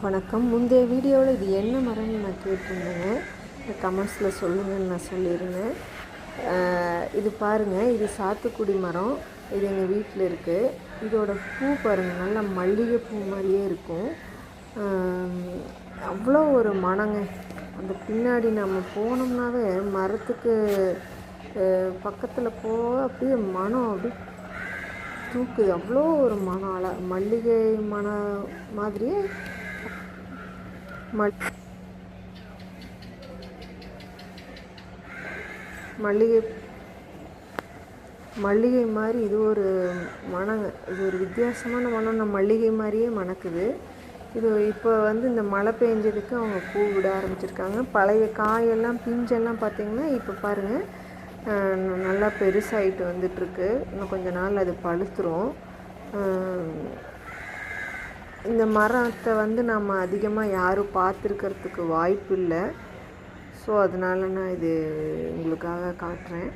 வணக்கம். முந்தைய வீடியோவில் இது என்ன மரம்னு நான் கேட்டிருந்தேங்க. கமெண்ட்ஸில் சொல்லுங்கன்னு நான் சொல்லியிருந்தேன். இது பாருங்கள், இது சாத்துக்குடி மரம். இது எங்கள் வீட்டில் இருக்குது. இதோட பூ பாருங்கள், நல்லா மல்லிகை பூ மாதிரியே இருக்கும். அவ்வளோ ஒரு மனங்க. அந்த பின்னாடி நம்ம போனோம்னாவே மரத்துக்கு பக்கத்தில் போக அப்படியே மனம் அப்படியே தூக்குது. அவ்வளோ ஒரு மனம், மல்லிகை மனம் மாதிரியே மல்லிகை மாதிரி இது ஒரு மணங்க. இது ஒரு வித்தியாசமான மனம். நம்ம மல்லிகை மாதிரியே மணக்குது. இது இப்போ இந்த மழை பெஞ்சதுக்கு அவங்க பூ விட ஆரம்பிச்சிருக்காங்க. பழைய காயெல்லாம் பிஞ்செல்லாம் பார்த்திங்கன்னா இப்போ பாருங்கள் நல்லா பெருசாகிட்டு வந்துட்டுருக்கு. இன்னும் கொஞ்ச நாள் அது பழுத்துரும். இந்த மரத்தை நம்ம அதிகமாக யாரும் பார்த்துருக்கிறதுக்கு வாய்ப்பு இல்லை. ஸோ அதனால் நான் இது உங்களுக்காக காட்டுறேன்.